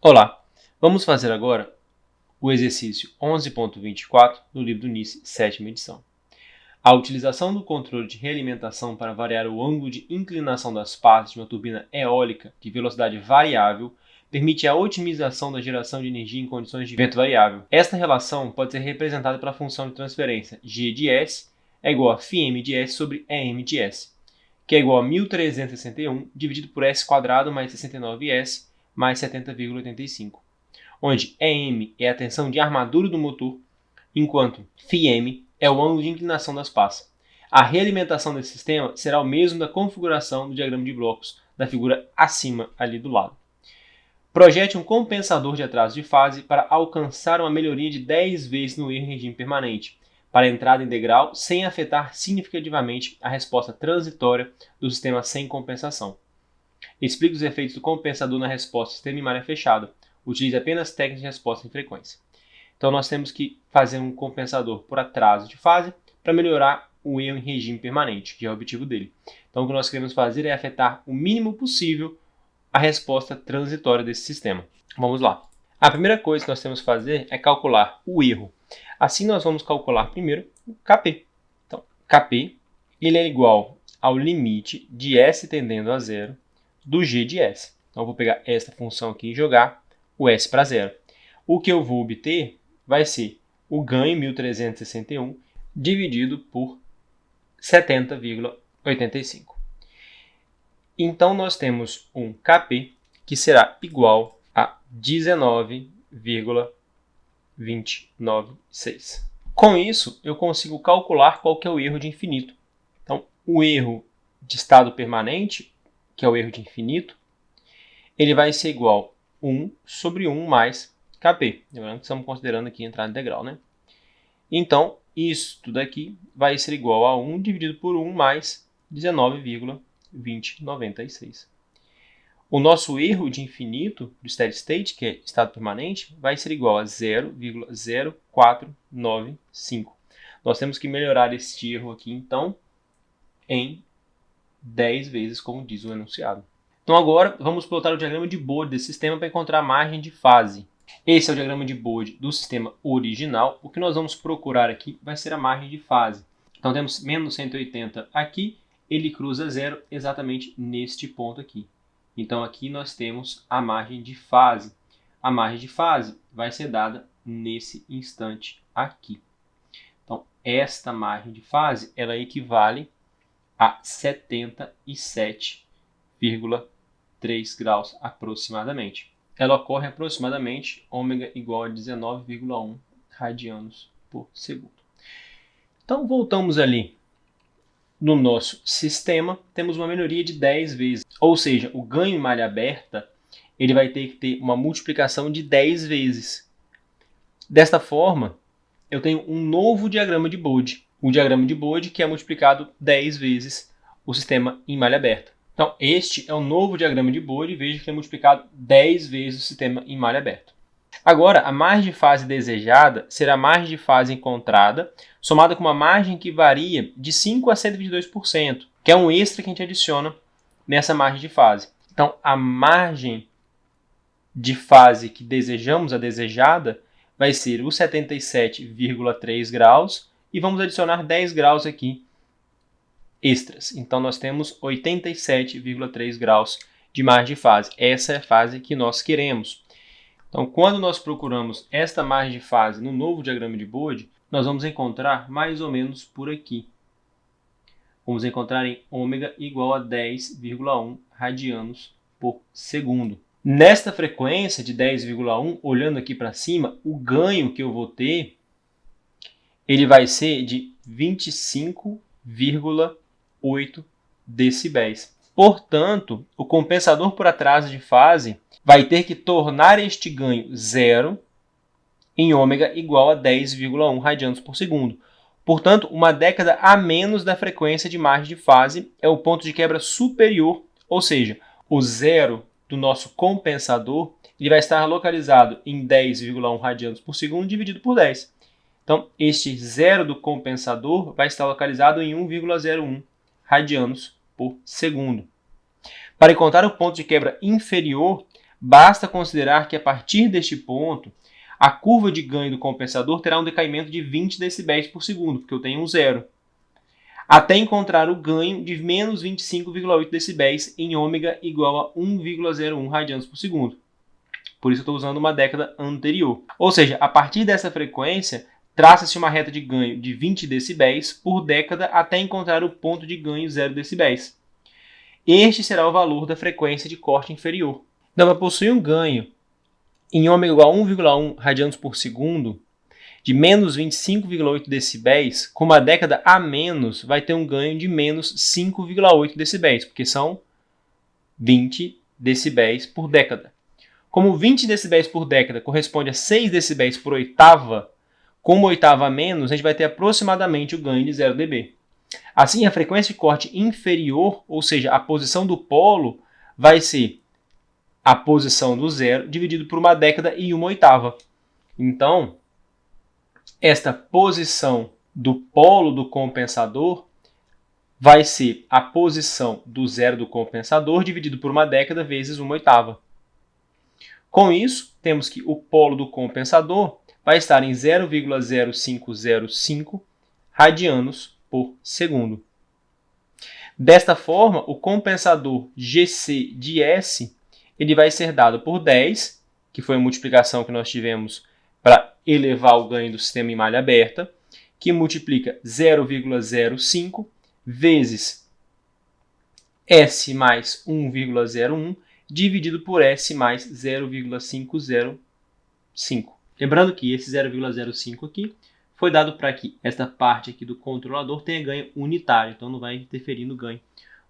Olá, vamos fazer agora o exercício 11.24 do livro do NICE, 7ª edição. A utilização do controle de realimentação para variar o ângulo de inclinação das partes de uma turbina eólica de velocidade variável permite a otimização da geração de energia em condições de vento variável. Esta relação pode ser representada pela função de transferência G de S é igual a φm de S sobre EM de S, que é igual a 1361 dividido por S² mais 69S mais 70,85, onde EM é a tensão de armadura do motor, enquanto φm é o ângulo de inclinação das pás. A realimentação desse sistema será o mesmo da configuração do diagrama de blocos da figura acima ali do lado. Projete um compensador de atraso de fase para alcançar uma melhoria de 10 vezes no erro em regime permanente, para a entrada em degrau sem afetar significativamente a resposta transitória do sistema sem compensação. Explique os efeitos do compensador na resposta sistema em malha fechada. Utilize apenas técnicas de resposta em frequência. Então, nós temos que fazer um compensador por atraso de fase para melhorar o erro em regime permanente, que é o objetivo dele. Então, o que nós queremos fazer é afetar o mínimo possível a resposta transitória desse sistema. Vamos lá. A primeira coisa que nós temos que fazer é calcular o erro. Assim, nós vamos calcular primeiro o Kp. Então, Kp ele é igual ao limite de S tendendo a zero do G de S. Então, eu vou pegar esta função aqui e jogar o S para zero. O que eu vou obter vai ser o ganho 1361 dividido por 70,85. Então, nós temos um Kp que será igual a 19,296. Com isso, eu consigo calcular qual que é o erro de infinito. Então, o erro de estado permanente, que é o erro de infinito, ele vai ser igual a 1 sobre 1 mais Kp. Lembrando que estamos considerando aqui a entrada integral, né? Então, isso tudo aqui vai ser igual a 1 dividido por 1 mais 19,296. O nosso erro de infinito do steady state, que é estado permanente, vai ser igual a 0,0495. Nós temos que melhorar este erro aqui, então, em 10 vezes, como diz o enunciado. Então, agora, vamos plotar o diagrama de Bode desse sistema para encontrar a margem de fase. Esse é o diagrama de Bode do sistema original. O que nós vamos procurar aqui vai ser a margem de fase. Então, temos menos 180 aqui, ele cruza zero exatamente neste ponto aqui. Então, aqui nós temos a margem de fase. A margem de fase vai ser dada nesse instante aqui. Então, esta margem de fase, ela equivale a 77,3 graus aproximadamente. Ela ocorre aproximadamente ômega igual a 19,1 radianos por segundo. Então, voltamos ali no nosso sistema, temos uma melhoria de 10 vezes. Ou seja, o ganho em malha aberta ele vai ter que ter uma multiplicação de 10 vezes. Desta forma, eu tenho um novo diagrama de Bode. O diagrama de Bode que é multiplicado 10 vezes o sistema em malha aberta. Então, este é o novo diagrama de Bode, veja que é multiplicado 10 vezes o sistema em malha aberta. Agora, a margem de fase desejada será a margem de fase encontrada, somada com uma margem que varia de 5% a 122%, que é um extra que a gente adiciona nessa margem de fase. Então, a margem de fase que desejamos, a desejada, vai ser os 77,3 graus e vamos adicionar 10 graus aqui extras. Então, nós temos 87,3 graus de margem de fase. Essa é a fase que nós queremos. Então, quando nós procuramos esta margem de fase no novo diagrama de Bode, nós vamos encontrar mais ou menos por aqui. Vamos encontrar em ômega igual a 10,1 radianos por segundo. Nesta frequência de 10,1, olhando aqui para cima, o ganho que eu vou ter, ele vai ser de 25,8 decibéis. Portanto, o compensador por atraso de fase vai ter que tornar este ganho zero em ômega igual a 10,1 radianos por segundo. Portanto, uma década a menos da frequência de margem de fase é o ponto de quebra superior, ou seja, o zero do nosso compensador ele vai estar localizado em 10,1 radianos por segundo dividido por 10. Então, este zero do compensador vai estar localizado em 1,01 radianos por segundo. Para encontrar o ponto de quebra inferior, basta considerar que a partir deste ponto, a curva de ganho do compensador terá um decaimento de 20 decibéis por segundo, porque eu tenho um zero, até encontrar o ganho de menos 25,8 decibéis em ômega igual a 1,01 radianos por segundo. Por isso eu estou usando uma década anterior. Ou seja, a partir dessa frequência, traça-se uma reta de ganho de 20 decibéis por década até encontrar o ponto de ganho 0 decibéis. Este será o valor da frequência de corte inferior. Então, para possuir um ganho em ômega igual a 1,1 radianos por segundo, de menos 25,8 decibéis, com uma década a menos, vai ter um ganho de menos 5,8 decibéis, porque são 20 decibéis por década. Como 20 decibéis por década corresponde a 6 decibéis por oitava, com uma oitava a menos, a gente vai ter aproximadamente o ganho de 0 dB. Assim, a frequência de corte inferior, ou seja, a posição do polo, vai ser a posição do zero dividido por uma década e uma oitava. Então, esta posição do polo do compensador vai ser a posição do zero do compensador dividido por uma década vezes uma oitava. Com isso, temos que o polo do compensador vai estar em 0,0505 radianos por segundo. Desta forma, o compensador GC de S ele vai ser dado por 10, que foi a multiplicação que nós tivemos para elevar o ganho do sistema em malha aberta, que multiplica 0,05 vezes S mais 1,01 dividido por S mais 0,505. Lembrando que esse 0,05 aqui foi dado para que esta parte aqui do controlador tenha ganho unitário, então não vai interferir no ganho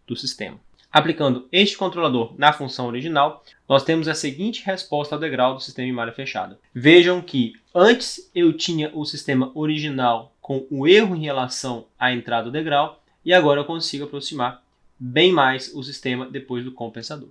do sistema. Aplicando este controlador na função original, nós temos a seguinte resposta ao degrau do sistema em malha fechada. Vejam que antes eu tinha o sistema original com o erro em relação à entrada do degrau, e agora eu consigo aproximar bem mais o sistema depois do compensador.